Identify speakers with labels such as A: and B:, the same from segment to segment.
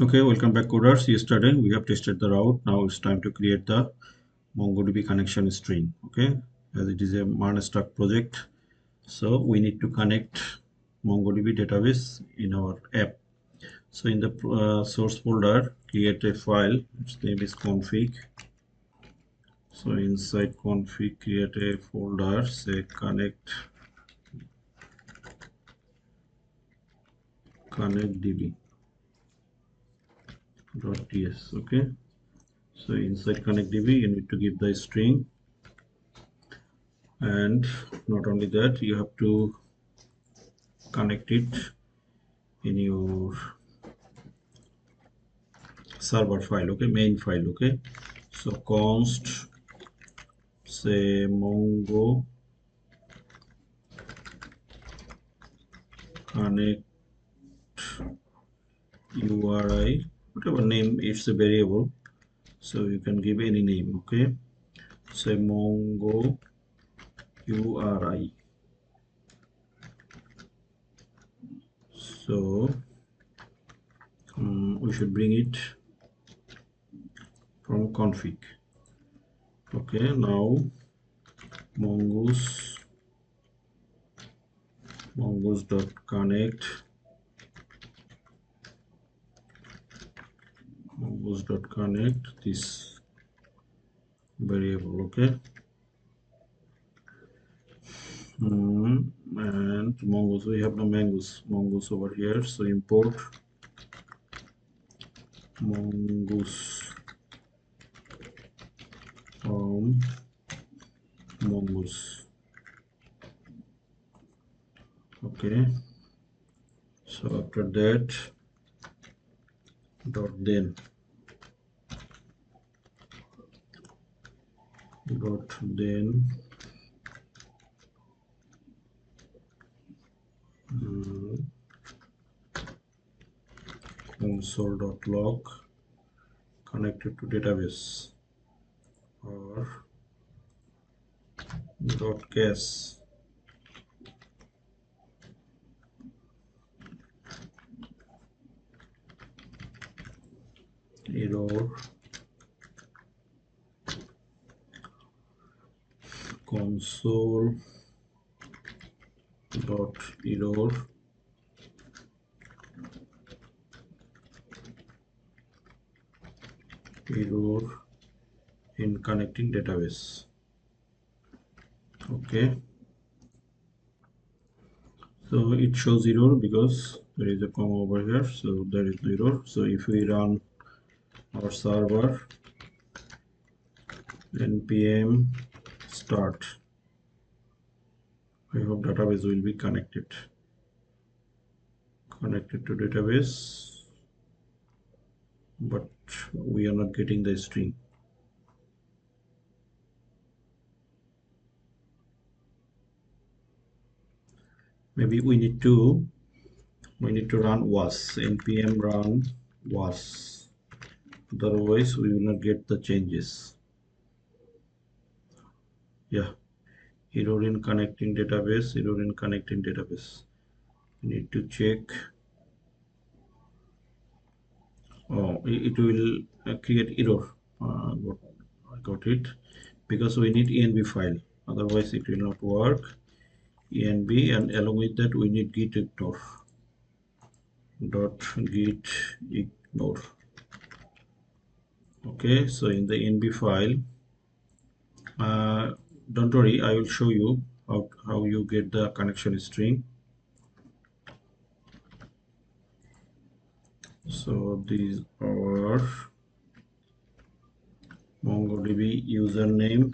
A: Okay, welcome back coders. Yesterday we have tested the route. Now it's time to create the MongoDB connection string. Okay, as it is a MERN stack project, so we need to connect MongoDB database in our app. So in the source folder, create a file. Its name is config. So inside config, create a folder. Say connectdb.ts. Okay. So inside connectdb, you need to give the string. And not only that, you have to connect it in your server file, okay, main file. Okay, so const say mongo connect uri, whatever name, it's a variable, so you can give any name. Okay, say mongo uri. So we should bring it from config. Okay, now mongoose.connect this variable. Okay, and mongoose, we have no mongoose over here, so import mongoose from mongoose. Okay, so after that then console.log connected to database, or .case error console.error in connecting database. Okay, so it shows error because there is a comma over here, so there is no error. So if we run our server npm start, I hope database will be connected to database, but we are not getting the string. Maybe we need to run was npm run was, otherwise we will not get the changes. Yeah, error in connecting database. You need to check. Oh, it will create error. I got it, because we need env file, otherwise it will not work. Env, and along with that we need git ignore. Okay, so in the env file, don't worry, I will show you how you get the connection string. So these are MongoDB username,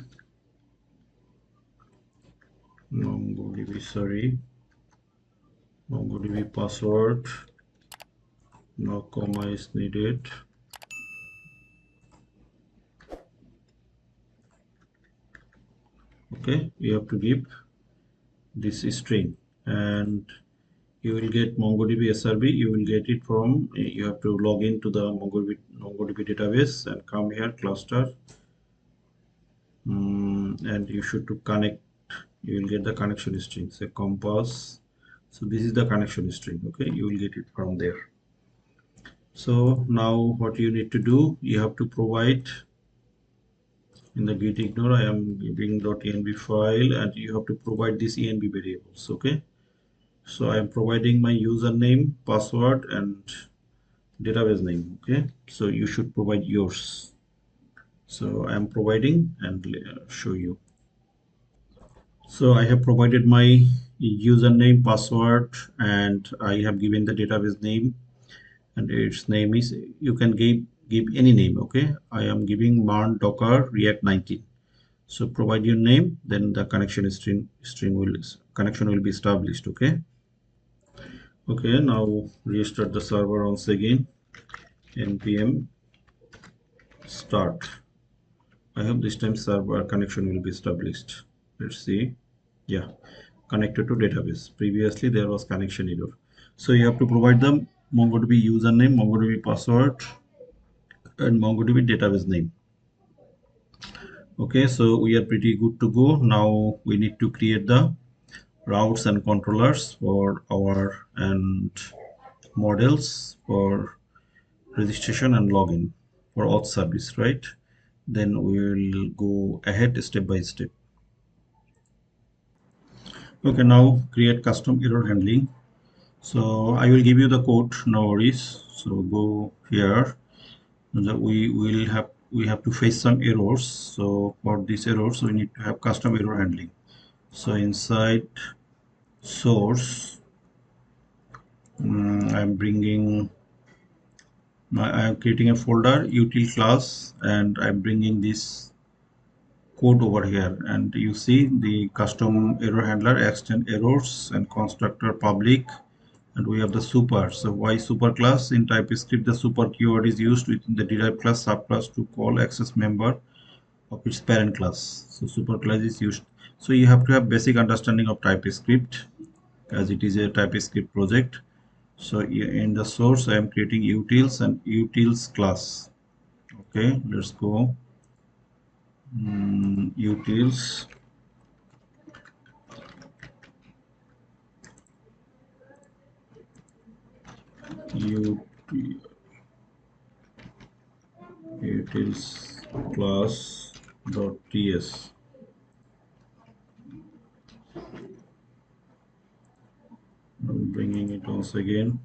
A: MongoDB password, no comma is needed. Okay, you have to give this string, and you will get MongoDB SRB. You will get it from, you have to log into the MongoDB database and come here, cluster, and you should to connect. You will get the connection string, say compass. So this is the connection string. Okay, you will get it from there. So now what you need to do, you have to provide in the git ignore, I am giving .env file, and you have to provide these env variables. Okay, so I am providing my username, password, and database name. Okay, so you should provide yours. So I am providing and show you. So I have provided my username, password, and I have given the database name, and its name is, you can give any name. Okay, I am giving MERN Docker React-19. So provide your name, then the connection will be established. Okay. Okay. Now restart the server once again. npm start. I hope this time server connection will be established. Let's see. Yeah, connected to database. Previously there was connection error. So you have to provide the MongoDB username, MongoDB password, and MongoDB database name. Okay, so we are pretty good to go. Now we need to create the routes and controllers for our and models for registration and login for auth service, right? Then we will go ahead step by step. Okay, now create custom error handling. So I will give you the code, no worries. So go here. We have to face some errors. So for these errors, we need to have custom error handling. So inside source, I am creating a folder util class, and I'm bringing this code over here, and you see the custom error handler, extend errors, and constructor public, and we have the super. So why super class? In TypeScript, the super keyword is used within the derived class subclass to call access member of its parent class. So super class is used. So you have to have basic understanding of TypeScript, as it is a TypeScript project. So in the source, I am creating utils and utils class. Okay, let's go. Utils, utils class dot ts. I'm bringing it once again.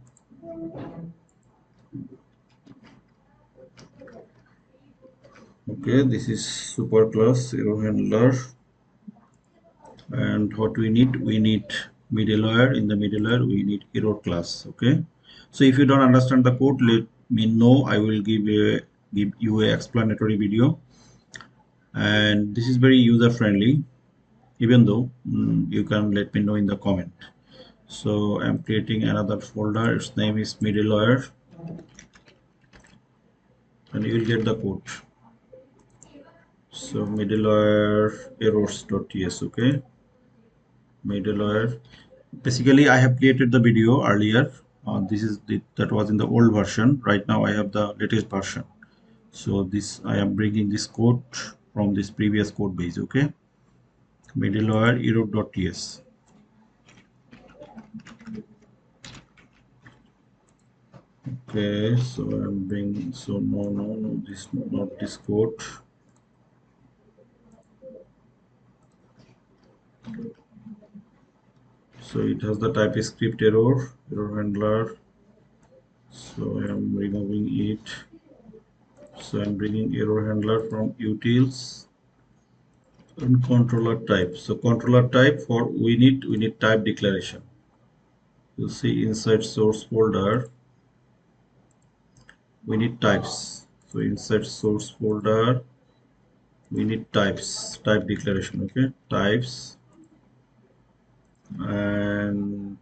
A: Okay, this is super class error handler, and what we need middleware. In the middleware we need error class. Okay, so if you don't understand the code, let me know. I will give you a explanatory video, and this is very user friendly, even though you can let me know in the comment. So I'm creating another folder, its name is middleware, and you will get the code. So middleware errors.ts. Okay, middleware. Basically I have created the video earlier. This is that was in the old version. Right now I have the latest version. So this, I am bringing this code from this previous code base. Okay, middleware error.ts. Okay, so I'm bringing, so no, this, not this code. So it has the TypeScript error handler. So I am removing it. So I'm bringing error handler from utils and controller type. So controller type, for we need type declaration. You see inside source folder we need types. So inside source folder we need type declaration. Okay, types, and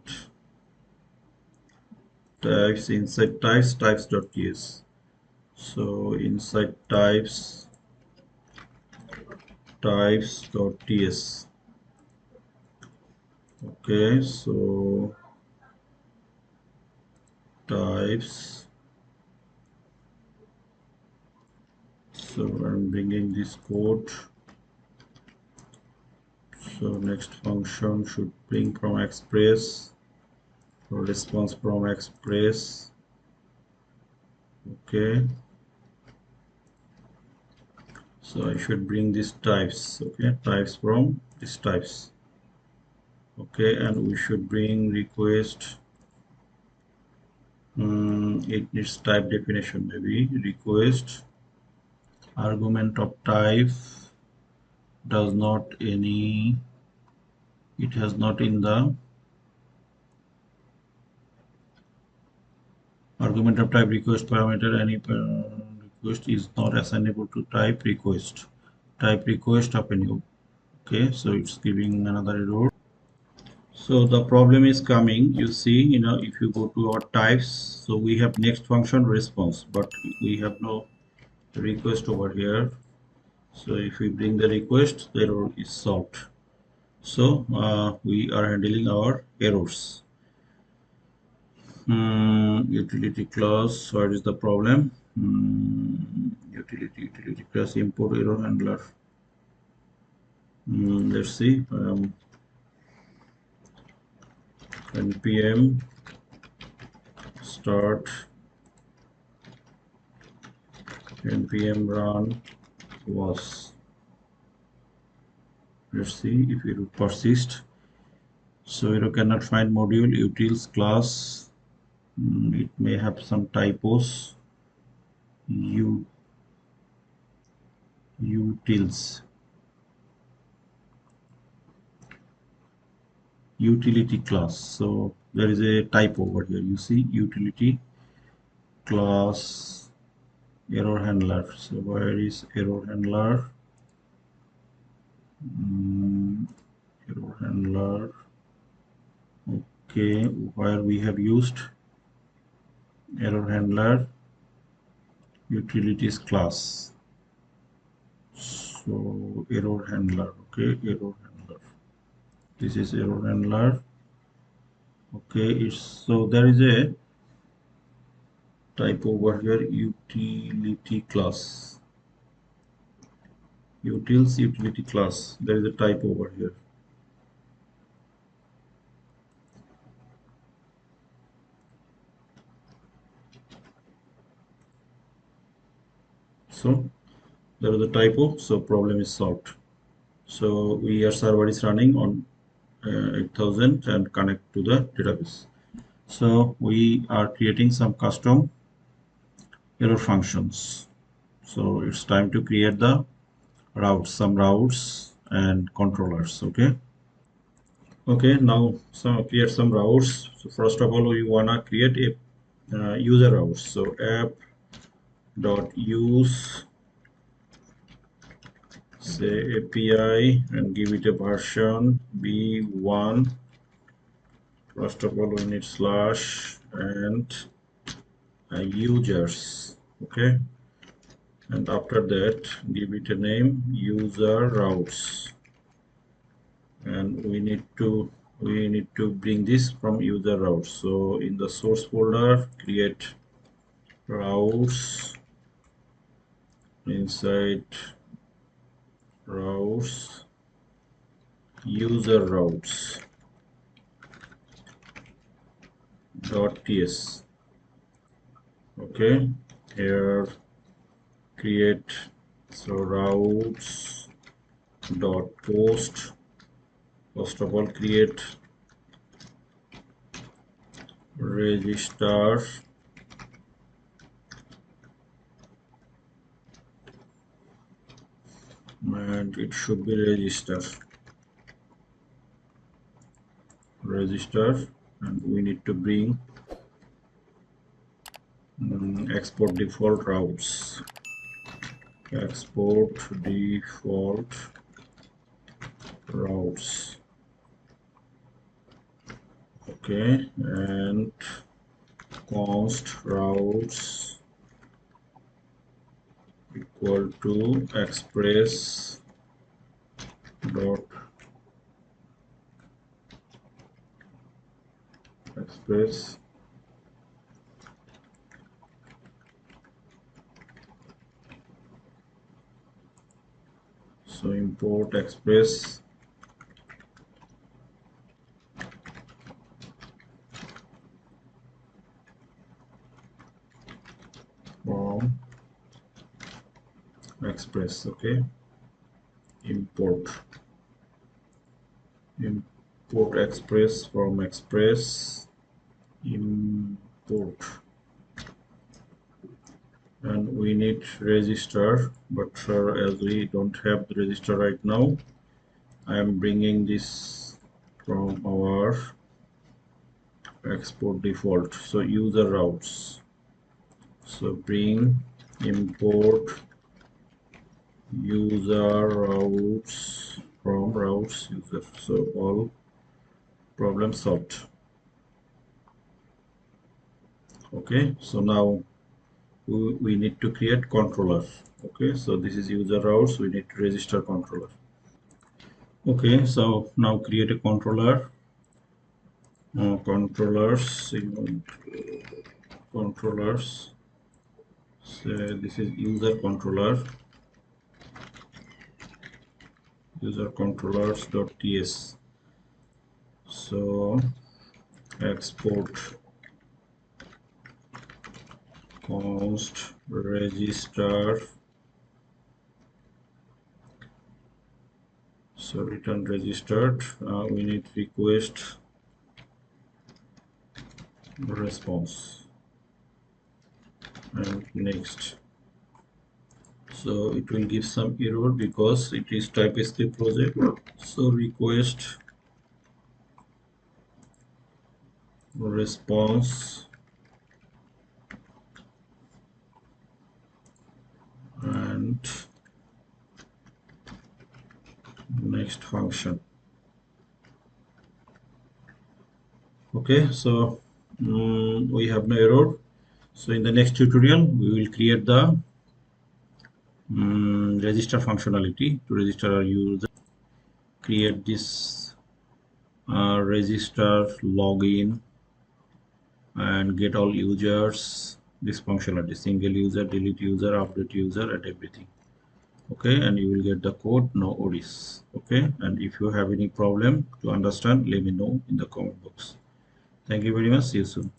A: types, inside types.ts. So inside types.ts. Okay, so types. So I'm bringing this code. So next function should bring from Express, or response from Express. Okay, so I should bring these types. Okay, types from these types. Okay, and we should bring request. It needs type definition, maybe request argument of type does not any, it has not in the argument of type request parameter, any request is not assignable to type request of any. Okay, so it's giving another error. So the problem is coming, you see, if you go to our types, so we have next function response, but we have no request over here. So if we bring the request, the error is solved. So we are handling our errors. Utility class, what is the problem? Utility class import error handler. Let's see. npm start npm run was. Let's see if it will persist. So you cannot find module utils class. It may have some typos. Utils utility class. So there is a typo over here. You see utility class error handler. So where is error handler? Error handler. Okay, where we have used error handler utilities class. So error handler. Okay, error handler. This is error handler. Okay, it's so there is a type over here, utility class, utils utility class. There is a type over here. So there is a typo, so problem is solved. So your server is running on 8000 and connect to the database. So we are creating some custom error functions. So it's time to create the routes, some routes and controllers. Okay, now create some routes. So first of all, we wanna create a user routes. So app dot use say API and give it a version v1. First of all, we need slash and users. Okay, and after that, give it a name user routes, and we need to bring this from user routes. So in the source folder, create routes, inside routes user routes .ts. Okay, here create so routes dot post. First of all, create register and it should be register, and we need to bring export default routes, export default routes. Okay, and const routes equal to express dot express so import express Express. Okay, import Express from Express, import, and we need register, but as we don't have the register right now, I am bringing this from our export default. So user routes, so bring import user routes from routes user, so all problem solved. Okay, so now we need to create controller. Okay, so this is user routes, we need to register controller. Okay, so now create a controller. Controllers, controllers, so this is user controller, user controllers.ts. So export const register, so return registered. We need request response and next. So it will give some error because it is TypeScript project. So request response and next function. Okay, so we have no error. So in the next tutorial we will create the register functionality to register our user, create this register login and get all users, this functionality, single user, delete user, update user, and everything. Okay, and you will get the code, no worries. Okay, and if you have any problem to understand, let me know in the comment box. Thank you very much. See you soon.